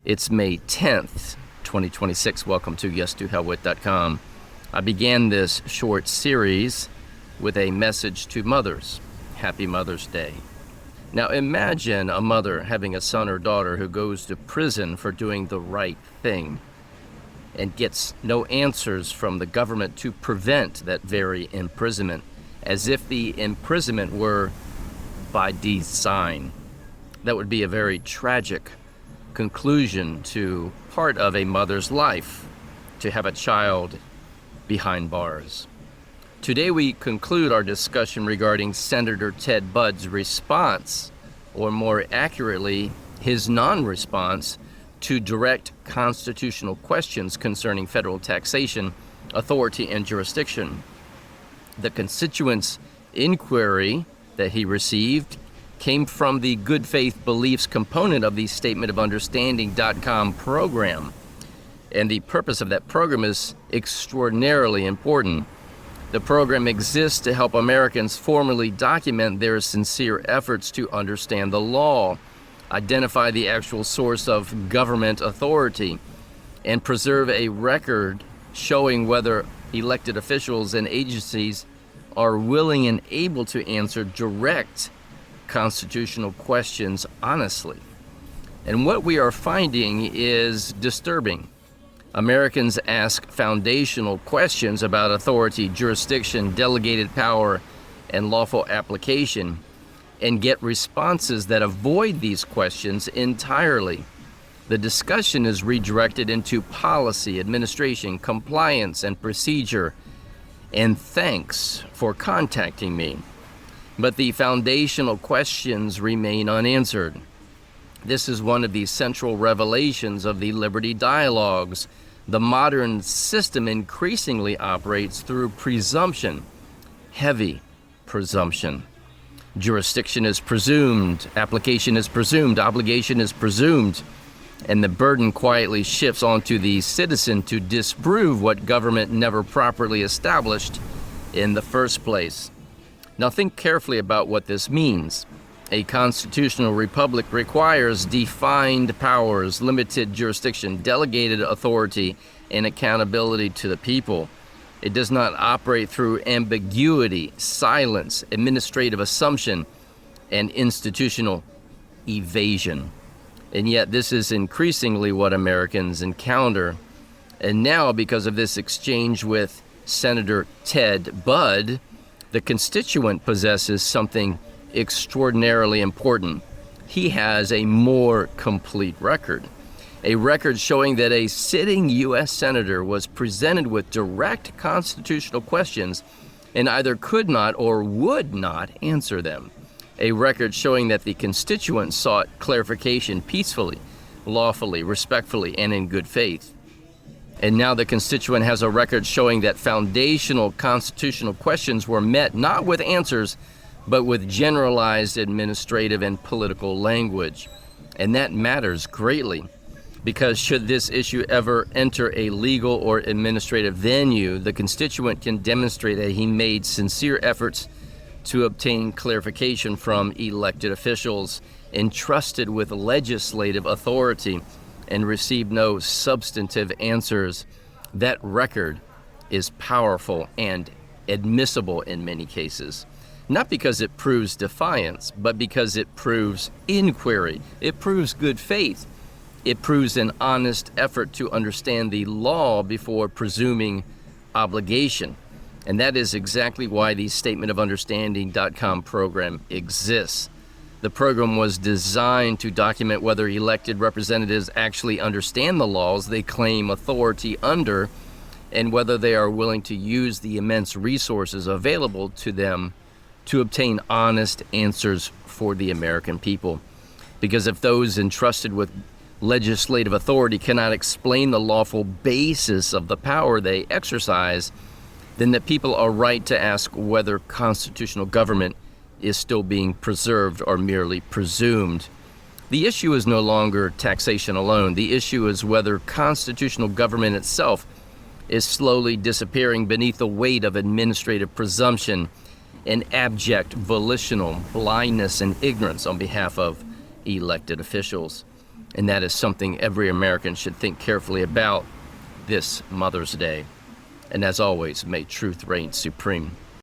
It's May 10th, 2026. Welcome to yes2hellwith.com. I began this short series with a message to mothers. Happy Mother's Day. Now imagine a mother having a son or daughter who goes to prison for doing the right thing and gets no answers from the government to prevent that very imprisonment, as if the imprisonment were by design. That would be a very tragic conclusion to part of a mother's life, to have a child behind bars. Today we conclude our discussion regarding Senator Ted Budd's response, or more accurately, his non-response to direct constitutional questions concerning federal taxation, authority, and jurisdiction. The constituents' inquiry that he received came from the good faith beliefs component of the Statement of Understanding.com program. And the purpose of that program is extraordinarily important. The program exists to help Americans formally document their sincere efforts to understand the law, identify the actual source of government authority, and preserve a record showing whether elected officials and agencies are willing and able to answer direct constitutional questions honestly. And what we are finding is disturbing. Americans ask foundational questions about authority, jurisdiction, delegated power, and lawful application, and get responses that avoid these questions entirely. The discussion is redirected into policy, administration, compliance, and procedure, and thanks for contacting me. But the foundational questions remain unanswered. This is one of the central revelations of the Liberty Dialogues. The modern system increasingly operates through presumption, heavy presumption. Jurisdiction is presumed, application is presumed, obligation is presumed, and the burden quietly shifts onto the citizen to disprove what government never properly established in the first place. Now think carefully about what this means. A constitutional republic requires defined powers, limited jurisdiction, delegated authority, and accountability to the people. It does not operate through ambiguity, silence, administrative assumption, and institutional evasion. And yet this is increasingly what Americans encounter. And now, because of this exchange with Senator Ted Budd, the constituent possesses something extraordinarily important. He has a more complete record. A record showing that a sitting U.S. Senator was presented with direct constitutional questions and either could not or would not answer them. A record showing that the constituent sought clarification peacefully, lawfully, respectfully, and in good faith. And now the constituent has a record showing that foundational constitutional questions were met not with answers, but with generalized administrative and political language. And that matters greatly, because should this issue ever enter a legal or administrative venue, the constituent can demonstrate that he made sincere efforts to obtain clarification from elected officials entrusted with legislative authority and received no substantive answers. That record is powerful and admissible in many cases, not because it proves defiance, but because it proves inquiry. It proves good faith. It proves an honest effort to understand the law before presuming obligation. And that is exactly why the Statement of Understanding.com program exists. The program was designed to document whether elected representatives actually understand the laws they claim authority under, and whether they are willing to use the immense resources available to them to obtain honest answers for the American people. Because if those entrusted with legislative authority cannot explain the lawful basis of the power they exercise, then the people are right to ask whether constitutional government is still being preserved or merely presumed. The issue is no longer taxation alone. The issue is whether constitutional government itself is slowly disappearing beneath the weight of administrative presumption and abject volitional blindness and ignorance on behalf of elected officials. And that is something every American should think carefully about this Mother's Day. And as always, may truth reign supreme.